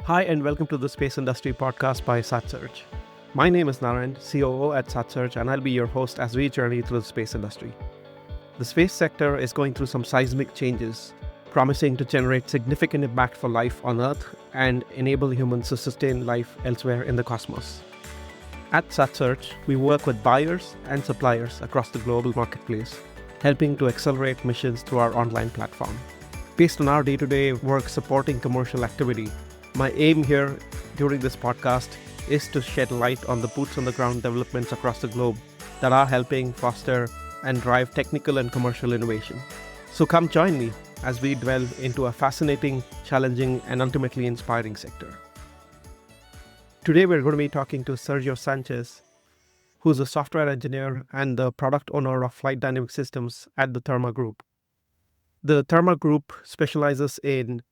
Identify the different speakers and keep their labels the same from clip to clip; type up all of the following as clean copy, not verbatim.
Speaker 1: Hi and welcome to the Space Industry Podcast by satsearch. My name is Narayan, COO at satsearch, and I'll be your host as we journey through the space industry. The space sector is going through some seismic changes, promising to generate significant impact for life on Earth and enable humans to sustain life elsewhere in the cosmos. At satsearch, we work with buyers and suppliers across the global marketplace, helping to accelerate missions through our online platform. Based on our day-to-day work supporting commercial activity, my aim here during this podcast is to shed light on the boots-on-the-ground developments across the globe that are helping foster and drive technical and commercial innovation. So come join me as we delve into a fascinating, challenging, and ultimately inspiring sector. Today we're going to be talking to Sergio Sanchez, who's a software engineer and the product owner of flight dynamic systems at the Terma Group. The Terma Group specializes in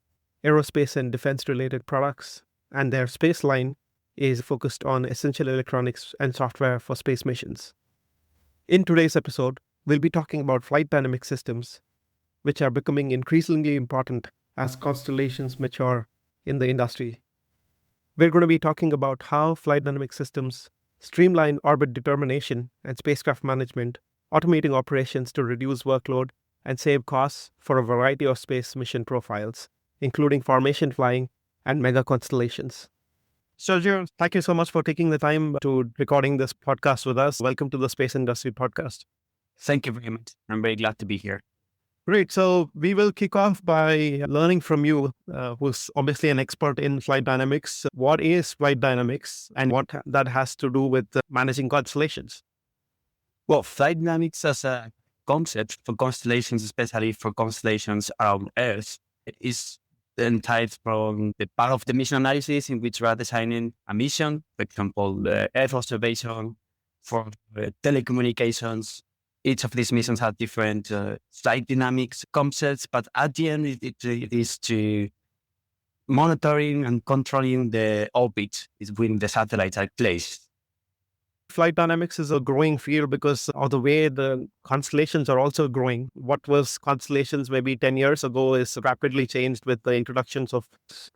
Speaker 1: aerospace and defense-related products, and their space line is focused on essential electronics and software for space missions. In today's episode, we'll be talking about flight dynamic systems, which are becoming increasingly important as constellations mature in the industry. We're going to be talking about how flight dynamic systems streamline orbit determination and spacecraft management, automating operations to reduce workload and save costs for a variety of space mission profiles, including formation flying and mega constellations. Sergio, thank you so much for taking the time to recording this podcast with us. Welcome to the Space Industry Podcast.
Speaker 2: Thank you very much. I'm very glad to be here.
Speaker 1: Great. So we will kick off by learning from you, who's obviously an expert in flight dynamics. What is flight dynamics and what that has to do with managing constellations?
Speaker 2: Well, flight dynamics as a concept for constellations, especially for constellations around Earth, is then tied from the part of the mission analysis in which we are designing a mission, for example, the Earth observation for telecommunications. Each of these missions have different flight dynamics concepts, but at the end, it is to monitoring and controlling the orbit between the satellites are placed.
Speaker 1: Flight dynamics is a growing field because of the way the constellations are also growing. What was constellations maybe 10 years ago is rapidly changed with the introductions of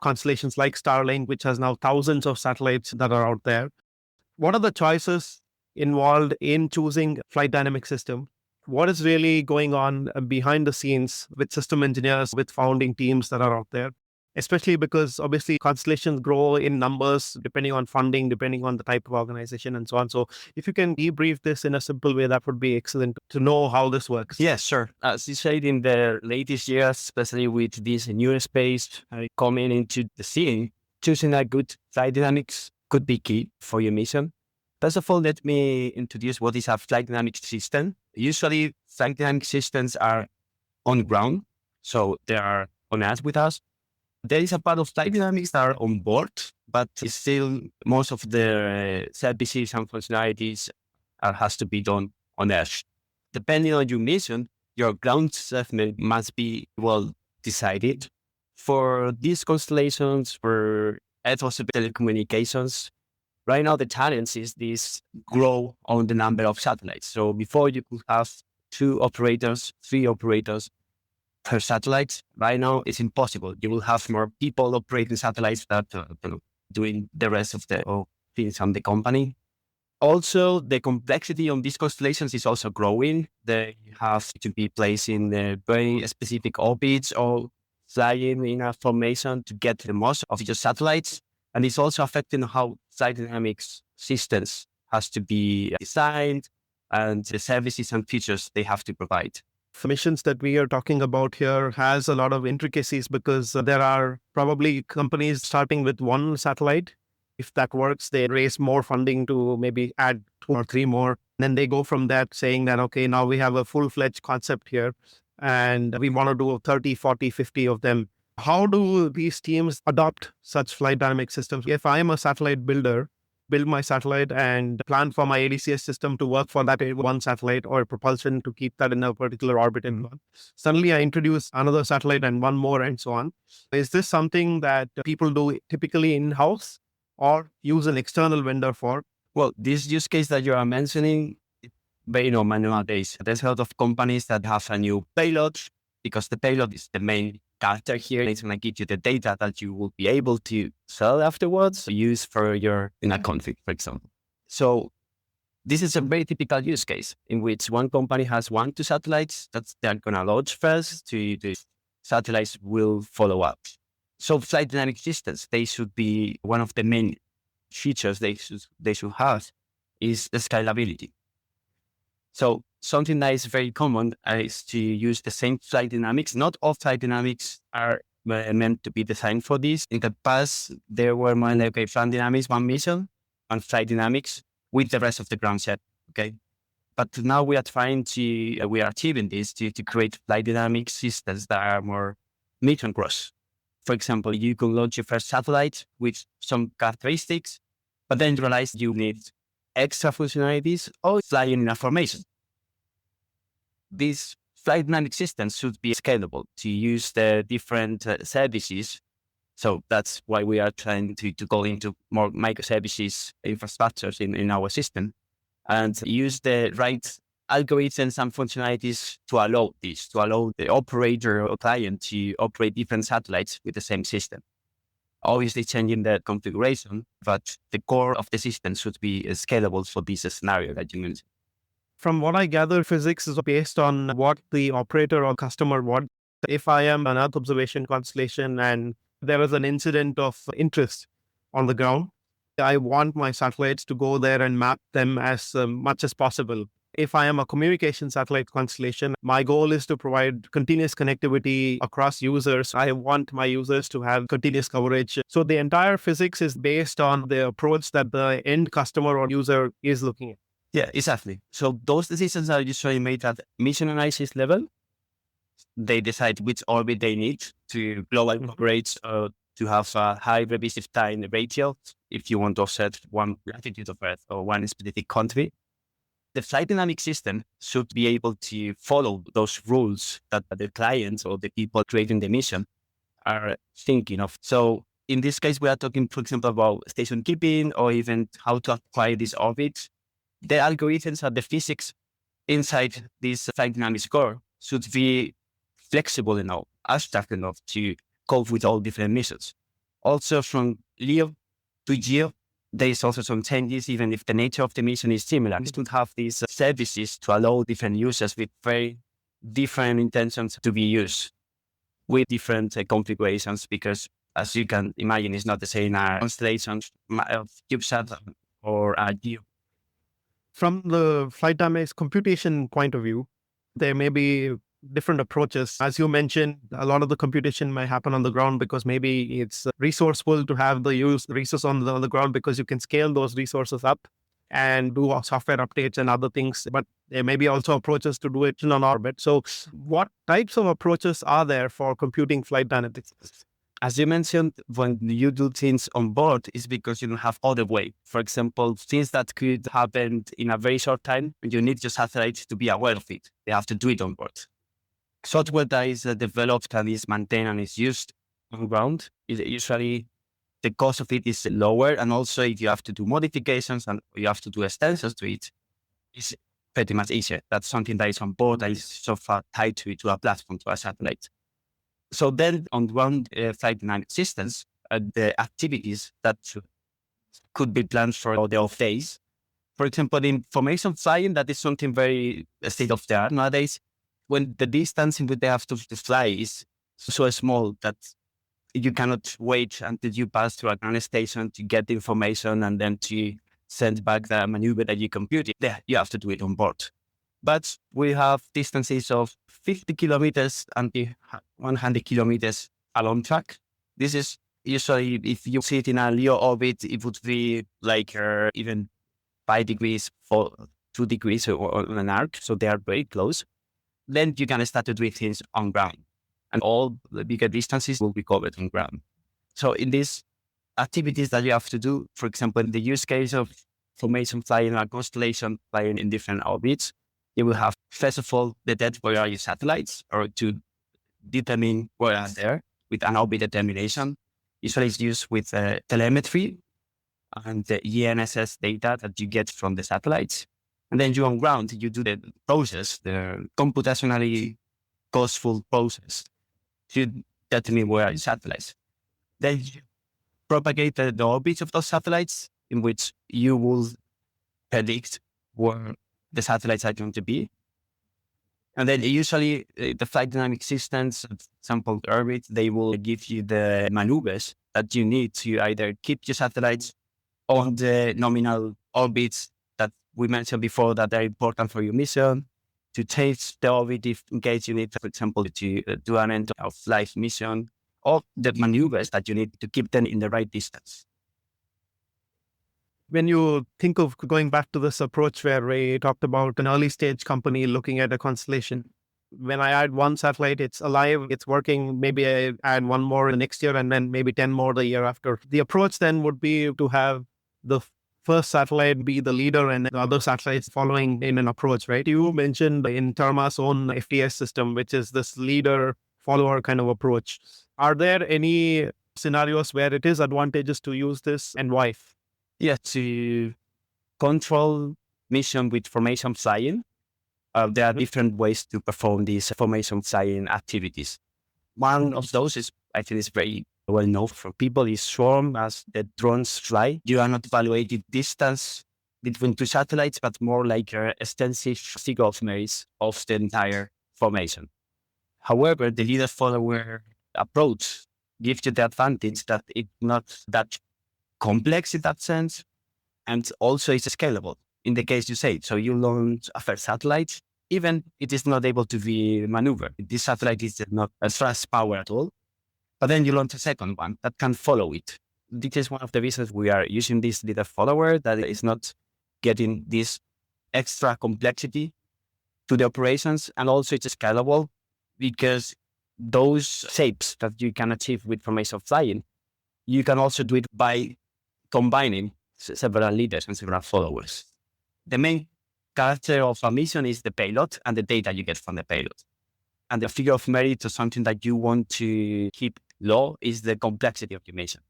Speaker 1: constellations like Starlink, which has now thousands of satellites that are out there. What are the choices involved in choosing flight dynamic system? What is really going on behind the scenes with system engineers, with founding teams that are out there? Especially because obviously constellations grow in numbers depending on funding, depending on the type of organization and so on. So if you can debrief this in a simple way, that would be excellent to know how this works.
Speaker 2: Yeah, sure. As you said, in the latest years, especially with this new space coming into the scene, choosing a good flight dynamics could be key for your mission. First of all, let me introduce what is a flight dynamic system. Usually, flight dynamic systems are on ground, so they are on Earth with us. There is a part of flight dynamics that are on board, but still most of the services and functionalities has to be done on Earth. Depending on your mission, your ground segment must be well decided. For these constellations, for Earth telecommunications, right now the challenge is this grow on the number of satellites. So before you could have 2 operators, 3 operators per satellite. Right now, it's impossible. You will have more people operating satellites that doing the rest of the things on the company. Also, the complexity on these constellations is also growing. They have to be placed in very specific orbits or flying in a formation to get the most of your satellites. And it's also affecting how flight dynamics systems has to be designed and the services and features they have to provide.
Speaker 1: The missions that we are talking about here has a lot of intricacies because there are probably companies starting with 1 satellite. If that works, they raise more funding to maybe add 2 or 3 more. Then they go from that saying that, okay, now we have a full-fledged concept here and we want to do 30, 40, 50 of them. How do these teams adopt such flight dynamic systems? If I am a satellite builder, build my satellite and plan for my ADCS system to work for that 1 satellite or propulsion to keep that in a particular orbit and on. Suddenly I introduce another satellite and 1 more and so on. Is this something that people do typically in-house or use an external vendor for?
Speaker 2: Well, this use case that you are mentioning, very normal nowadays. There's a lot of companies that have a new payload because the payload is the main character here. It's going to give you the data that you will be able to sell afterwards, use for your in a config, for example. So this is a very typical use case in which one company has 2 satellites that they're going to launch first. The satellites will follow up. So flight dynamic systems, they should be one of the main features they should have is the scalability. So something that is very common is to use the same flight dynamics. Not all flight dynamics are meant to be designed for this. In the past, there were more like, okay, flight dynamics, one mission, and flight dynamics with the rest of the ground set, okay? But now we are achieving this to create flight dynamic systems that are more mission cross. For example, you can launch your first satellite with some characteristics, but then you realize you need extra functionalities or flying in a formation. These flight dynamic systems should be scalable to use the different services. So that's why we are trying to go into more microservices infrastructures in our system and use the right algorithms and functionalities to allow this, to allow the operator or client to operate different satellites with the same system. Obviously changing the configuration, but the core of the system should be scalable for this scenario that you mentioned.
Speaker 1: From what I gather, physics is based on what the operator or customer wants. If I am an Earth observation constellation and there is an incident of interest on the ground, I want my satellites to go there and map them as much as possible. If I am a communication satellite constellation, my goal is to provide continuous connectivity across users. I want my users to have continuous coverage. So the entire physics is based on the approach that the end customer or user is looking at.
Speaker 2: Yeah, exactly. So those decisions are usually made at mission analysis level. They decide which orbit they need to global coverage to have a high revisit time ratio if you want to offset one latitude of Earth or one specific country. The flight dynamic system should be able to follow those rules that the clients or the people creating the mission are thinking of. So in this case, we are talking, for example, about station keeping or even how to acquire this orbit. The algorithms and the physics inside this flight dynamics core should be flexible enough, abstract enough to cope with all different missions. Also from LEO to GEO, there is also some changes, even if the nature of the mission is similar. We should have these services to allow different users with very different intentions to be used with different configurations, because as you can imagine, it's not the same constellations of CubeSat or GEO.
Speaker 1: From the flight dynamics computation point of view, there may be different approaches. As you mentioned, a lot of the computation may happen on the ground because maybe it's resourceful to have the resource on the ground because you can scale those resources up and do software updates and other things. But there may be also approaches to do it on orbit. So what types of approaches are there for computing flight dynamics?
Speaker 2: As you mentioned, when you do things on board, it's because you don't have other way. For example, things that could happen in a very short time, you need your satellite to be aware of it. They have to do it on board. Software that is developed and is maintained and is used on ground, usually the cost of it is lower. And also if you have to do modifications and you have to do extensions to it, it's pretty much easier. That's something that is on board, that is so far tied to a platform, to a satellite. So then on ground flight dynamic systems, the activities that could be planned for the off days. For example, in formation flying, that is something very state of the art nowadays. When the distance in which they have to fly is so small that you cannot wait until you pass through a ground station to get the information and then to send back the maneuver that you computed. There, you have to do it on board. But we have distances of 50 kilometers and 100 kilometers along track. This is usually, if you sit in a LEO orbit, it would be like even 5 degrees for 2 degrees on an arc. So they are very close. Then you can start to do things on ground, and all the bigger distances will be covered on ground. So in these activities that you have to do, for example, in the use case of formation flying a constellation flying in different orbits, you will have, first of all, detect where are your satellites, or to determine where are they with an orbit determination. Usually it's used with telemetry and the ENSS data that you get from the satellites. And then you on ground, you do the process, the computationally costful process to determine where are your satellites. Then you propagate the orbits of those satellites in which you will predict where the satellites are going to be. And then usually the flight dynamic systems, at some point orbit, they will give you the maneuvers that you need to either keep your satellites on the nominal orbits that we mentioned before that are important for your mission, to change the orbit if in case you need, for example, to do an end of life mission, or the maneuvers that you need to keep them in the right distance.
Speaker 1: When you think of going back to this approach where we talked about an early stage company looking at a constellation, when I add one satellite, it's alive, it's working, maybe I add one more the next year and then maybe 10 more the year after. The approach then would be to have the first satellite be the leader and the other satellites following in an approach, right? You mentioned in Terma's own FTS system, which is this leader follower kind of approach. Are there any scenarios where it is advantageous to use this and why?
Speaker 2: Yeah, to control mission with formation flying, there are different ways to perform these formation flying activities. One of those is, I think, is very well known for people, is swarm. As the drones fly, you are not evaluating distance between two satellites, but more like an extensive figure of merit of the entire formation. However, the leader follower approach gives you the advantage that it's not that complex in that sense, and also it's scalable in the case you say. So you launch a first satellite, even it is not able to be maneuvered. This satellite is not a thrust power at all, but then you launch a second one that can follow it. This is one of the reasons we are using this leader follower, that is not getting this extra complexity to the operations, and also it's scalable because those shapes that you can achieve with formation flying, you can also do it by combining several leaders and several followers. The main character of a mission is the payload and the data you get from the payload. And the figure of merit or something that you want to keep low is the complexity of your mission.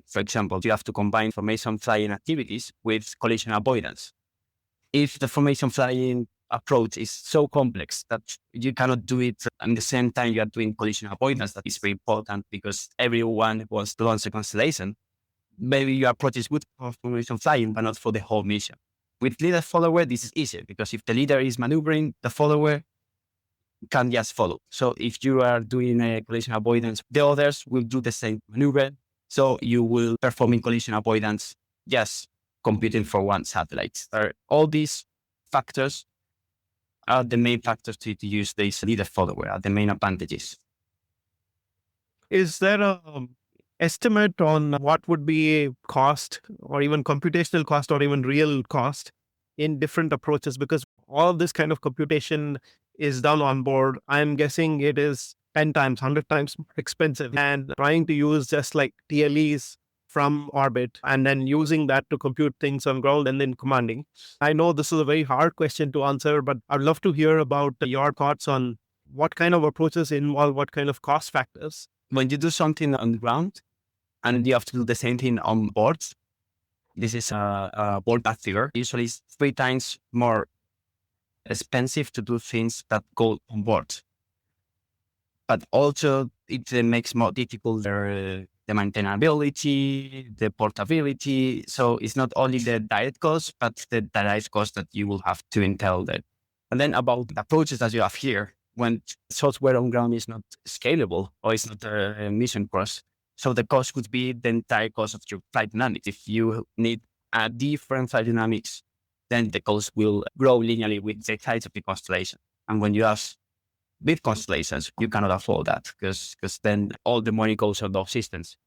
Speaker 2: For example, you have to combine formation flying activities with collision avoidance. If the formation flying approach is so complex that you cannot do it at the same time you are doing collision avoidance, that is very important because everyone wants to launch a constellation. Maybe your approach is good for formation flying, but not for the whole mission. With leader follower, this is easier because if the leader is maneuvering, the follower can just follow. So if you are doing a collision avoidance, the others will do the same maneuver. So you will perform in collision avoidance, just competing for one satellite. All these factors are the main factors to use this leader follower, are the main advantages.
Speaker 1: Is there a estimate on what would be cost or even computational cost or even real cost in different approaches? Because all of this kind of computation is done on board. I'm guessing it is 10 times, 100 times more expensive, and trying to use just like TLEs from orbit and then using that to compute things on ground and then commanding. I know this is a very hard question to answer, but I'd love to hear about your thoughts on what kind of approaches involve what kind of cost factors.
Speaker 2: When you do something on the ground and you have to do the same thing on board, this is a ballpark figure. Usually it's 3 times more expensive to do things that go on board. But also it makes more difficult the maintainability, the portability. So it's not only the direct cost, but the direct cost that you will have to entail that. And then about the approaches that you have here, when software on ground is not scalable or it's not a mission cost. So the cost could be the entire cost of your flight dynamics. If you need a different flight dynamics, then the cost will grow linearly with the size of the constellation. And when you have big constellations, you cannot afford that because then all the money goes on those systems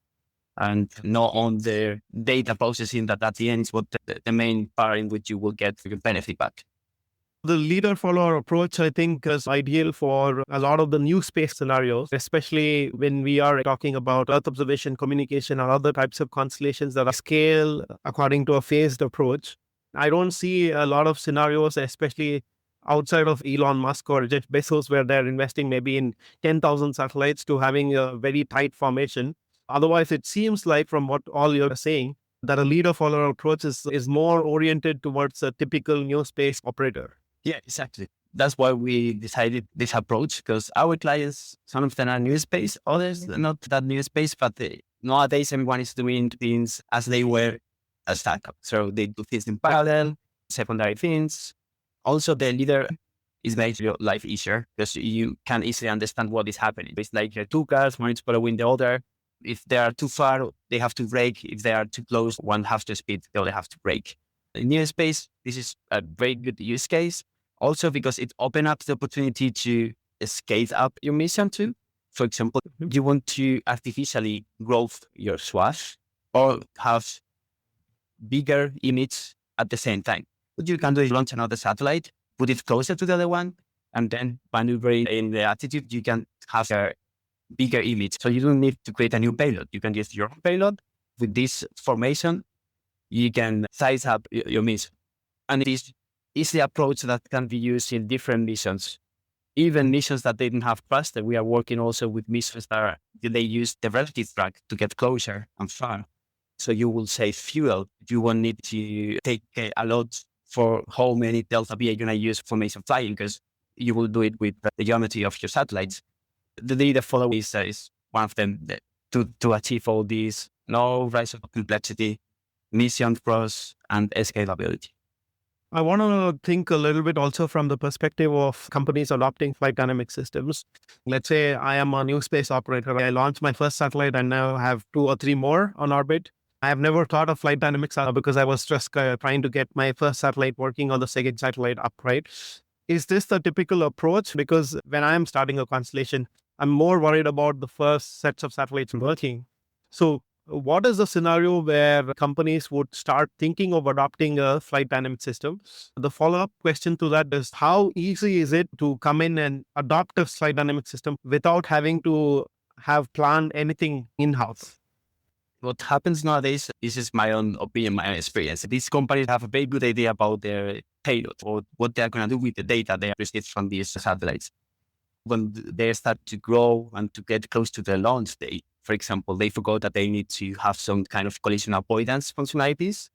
Speaker 2: and not on the data processing that at the end is what the main part in which you will get your benefit back.
Speaker 1: The leader follower approach, I think, is ideal for a lot of the new space scenarios, especially when we are talking about Earth observation, communication, or other types of constellations that are scale according to a phased approach. I don't see a lot of scenarios, especially outside of Elon Musk or Jeff Bezos, where they're investing maybe in 10,000 satellites to having a very tight formation. Otherwise, it seems like from what all you're saying, that a leader follower approach is more oriented towards a typical new space operator.
Speaker 2: Yeah, exactly. That's why we decided this approach, because our clients, some of them are new space, others are not that new space, but nowadays everyone is doing things as they were a startup. So they do things in parallel, secondary things. Also, the leader is making your life easier because you can easily understand what is happening. It's like two cars, one is following the other. If they are too far, they have to brake. If they are too close, one has to speed, the other have to brake. In new space, this is a very good use case. Also, because it opens up the opportunity to scale up your mission too. For example, you want to artificially grow your swath or have bigger image at the same time. What you can do is launch another satellite, put it closer to the other one, and then maneuvering in the attitude, you can have a bigger image. So you don't need to create a new payload. You can use your own payload. With this formation, you can size up your mission. And this is the approach that can be used in different missions. Even missions that they didn't have cluster, we are working also with missions that they use the relative track to get closer and far. So you will save fuel. You won't need to take a lot for how many delta V are you going to use for formation flying, because you will do it with the geometry of your satellites. The data follow is one of them to achieve all these, no rise of complexity, mission cross, and scalability.
Speaker 1: I want to think a little bit also from the perspective of companies adopting flight dynamic systems. Let's say I am a new space operator. I launched my first satellite and now have 2 or 3 more on orbit. I have never thought of flight dynamics because I was just trying to get my first satellite working on the second satellite up, right? Is this the typical approach? Because when I am starting a constellation, I'm more worried about the first sets of satellites working. So what is the scenario where companies would start thinking of adopting a flight dynamic system? The follow-up question to that is, how easy is it to come in and adopt a flight dynamic system without having to have planned anything in-house?
Speaker 2: What happens nowadays, this is my own opinion, my own experience. These companies have a very good idea about their payload or what they're going to do with the data they receive from these satellites. When they start to grow and to get close to the launch date, for example, they forgot that they need to have some kind of collision avoidance functionalities,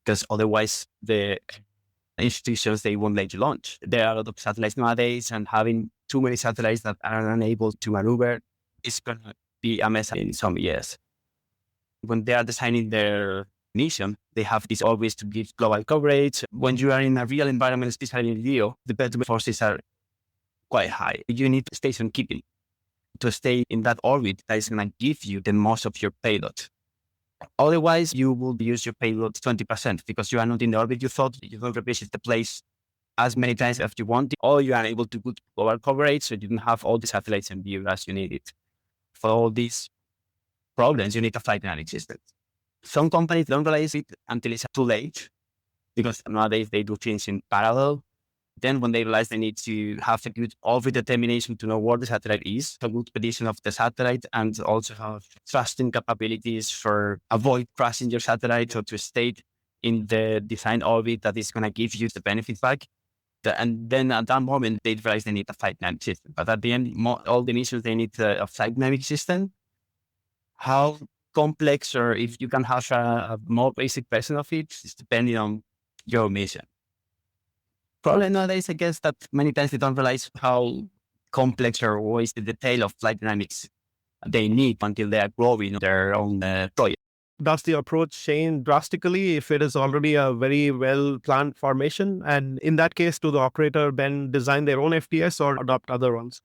Speaker 2: because otherwise the institutions, they won't let you launch. There are a lot of satellites nowadays, and having too many satellites that are unable to maneuver is going to be a mess in some years. When they are designing their mission, they have this always to give global coverage. When you are in a real environment, especially in LEO, the betting forces are quite high. You need station keeping to stay in that orbit that is going to give you the most of your payload. Otherwise, you will use your payload 20% because you are not in the orbit you thought. You don't revisit the place as many times as you want, or you are able to put global coverage so you don't have all the satellites in view as you need it. For all these problems, you need a flight dynamic system. Some companies don't realize it until it's too late, because nowadays they do things in parallel. Then when they realize they need to have a good orbit determination to know where the satellite is, a good position of the satellite, and also have thrusting capabilities for avoid crashing your satellite or to stay in the design orbit that is going to give you the benefit back. And then at that moment, they realize they need a flight dynamic system. But at the end, all the missions, they need a flight dynamic system. How complex, or if you can have a more basic version of it, is depending on your mission. Problem nowadays, I guess, that many times they don't realize how complex or what is the detail of flight dynamics they need until they are growing their own project.
Speaker 1: Does the approach change drastically if it is already a very well-planned formation? And in that case, do the operator then design their own FDS or adopt other ones?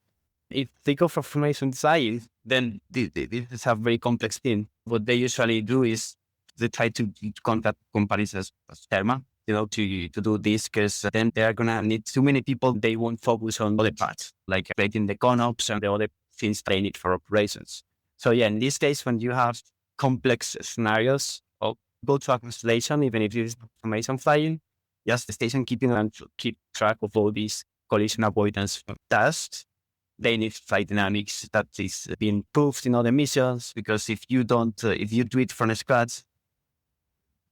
Speaker 2: If they go for formation size, then this is a very complex thing. What they usually do is they try to contact companies as Terma, to do this, because then they are going to need too many people. They won't focus on other parts, like creating the ConOps and the other things they need for operations. So yeah, in this case, when you have complex scenarios, or go to a constellation, even if it is formation flying, just the station keeping and keep track of all these collision avoidance tasks. They need flight dynamics that is being proved in other missions, because if you don't, if you do it from scratch,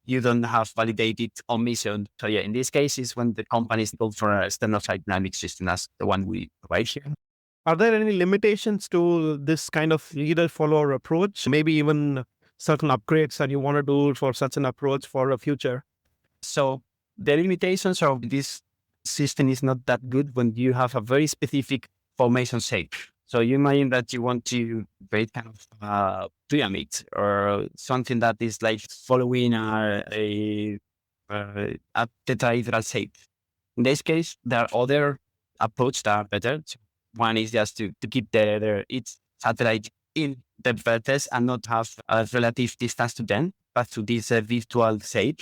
Speaker 2: you don't have validated on mission. So yeah, in this case is when the companies go for a standard flight dynamic system as the one we provide here.
Speaker 1: Are there any limitations to this kind of leader-follower approach? Maybe even certain upgrades that you want to do for such an approach for a future?
Speaker 2: So the limitations of this system is not that good when you have a very specific formation shape. So you imagine that you want to create kind of a pyramid or something that is like following a tetrahedral shape. In this case, there are other approaches that are better. One is just to keep its satellite in the vertex and not have a relative distance to them, but to this virtual shape.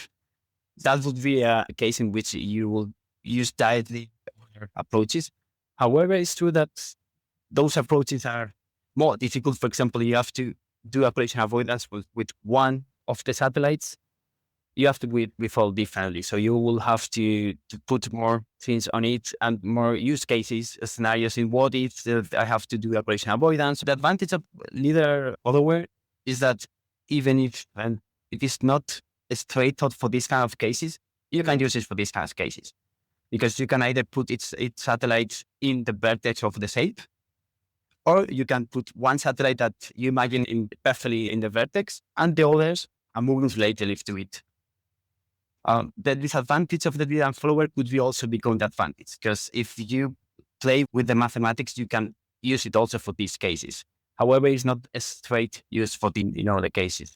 Speaker 2: That would be a case in which you will use directly other approaches. However, it's true that those approaches are more difficult. For example, you have to do operation avoidance with one of the satellites. You have to withhold differently. So you will have to put more things on it and more use cases, scenarios in what if I have to do operation avoidance. The advantage of leader follower is that even if it is not straight thought for these kind of cases, you can use it for these kind of cases. Because you can either put its satellites in the vertex of the shape, or you can put one satellite that you imagine perfectly in the vertex, and the others are moving relatively to it. The disadvantage of the leader and follower could be also become the advantage, because if you play with the mathematics, you can use it also for these cases. However, it's not a straight use for the cases.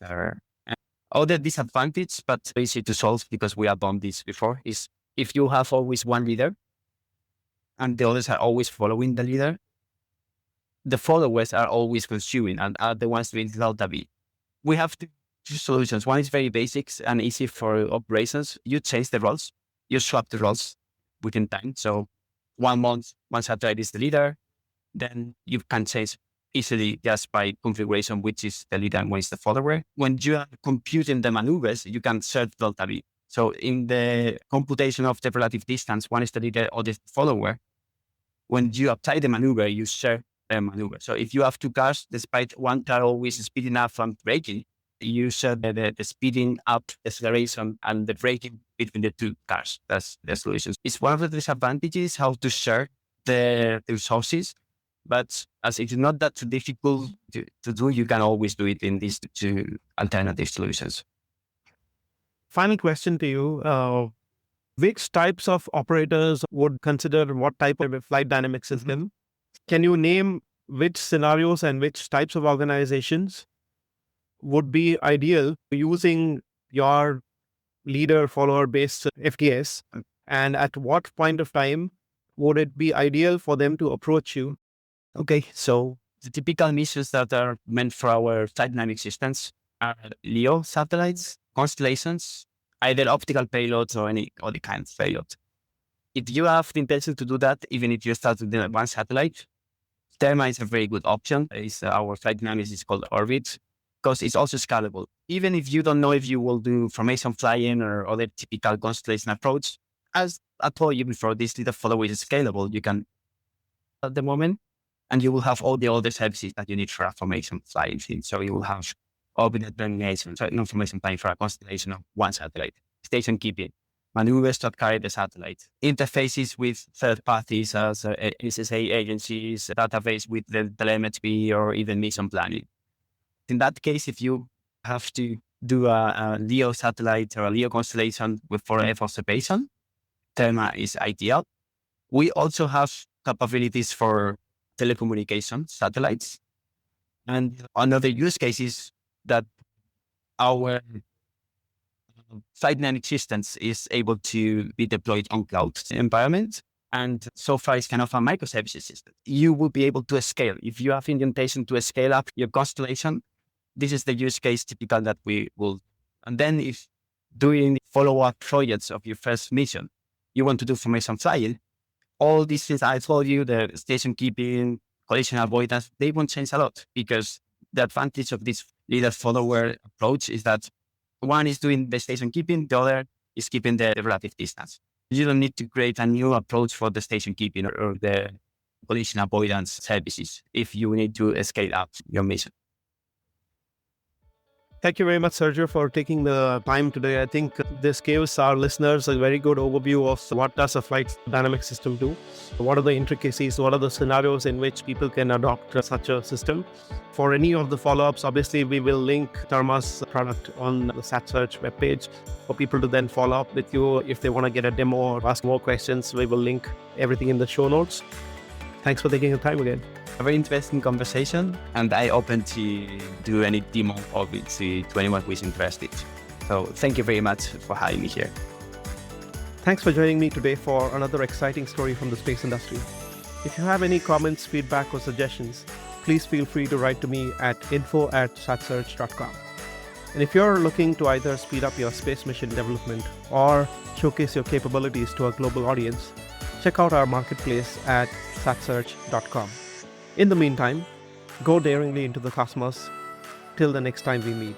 Speaker 2: Other disadvantage, but easy to solve because we have done this before, is if you have always one leader and the others are always following the leader, the followers are always consuming and are the ones doing delta V. We have two solutions. One is very basic and easy for operations. You change the roles, you swap the roles within time. So 1 month, one satellite is the leader, then you can change easily just by configuration, which is the leader and one is the follower. When you are computing the maneuvers, you can search delta V. So in the computation of the relative distance, one is the leader or the follower. When you apply the maneuver, you share the maneuver. So if you have two cars, despite one car always speeding up and braking, you share the speeding up, acceleration, and the braking between the two cars. That's the solution. It's one of the disadvantages how to share the resources, but as it's not that difficult to do, you can always do it in these two alternative solutions.
Speaker 1: Final question to you. Which types of operators would consider what type of flight dynamic system? Can you name which scenarios and which types of organizations would be ideal using your leader-follower based FTS? And at what point of time would it be ideal for them to approach you?
Speaker 2: Okay, so the typical missions that are meant for our flight dynamic systems are LEO satellites, constellations, either optical payloads or any other kind of payload. If you have the intention to do that, even if you start with one satellite, Terma is a very good option. Our flight dynamics is called Orbit, because it's also scalable. Even if you don't know if you will do formation flying or other typical constellation approach, as I told you before, this little follower is scalable. You can at the moment, and you will have all the other services that you need for a formation flying thing. So you will have orbital termination, so no formation flying for a constellation of one satellite, station keeping, maneuvers that carry the satellite, interfaces with third parties as SSA agencies, database with the telemetry or even mission planning. In that case, if you have to do a LEO satellite or a LEO constellation for Earth observation, Terma is ideal. We also have capabilities for telecommunication satellites. And another use case is that our flight dynamic systems is able to be deployed on cloud environments. And so far it's kind of a microservices system. You will be able to scale. If you have the intention to scale up your constellation, this is the use case typical that we will. And then if doing follow-up projects of your first mission, you want to do formation flying, all these things I told you, the station keeping, collision avoidance, they won't change a lot, because the advantage of this leader-follower approach is that one is doing the station keeping, the other is keeping the relative distance. You don't need to create a new approach for the station keeping or the collision avoidance services if you need to scale up your mission.
Speaker 1: Thank you very much, Sergio, for taking the time today. I think this gives our listeners a very good overview of what does a flight dynamic system do, what are the intricacies, what are the scenarios in which people can adopt such a system. For any of the follow-ups, obviously, we will link Terma's product on the satsearch webpage for people to then follow up with you. If they want to get a demo or ask more questions, we will link everything in the show notes. Thanks for taking the time again.
Speaker 2: A very interesting conversation, and I open to do any demo of it to anyone who is interested. So thank you very much for having me here.
Speaker 1: Thanks for joining me today for another exciting story from the space industry. If you have any comments, feedback, or suggestions, please feel free to write to me at info@satsearch.com. And if you're looking to either speed up your space mission development or showcase your capabilities to a global audience, check out our marketplace at satsearch.com. In the meantime, go daringly into the cosmos. Till the next time we meet.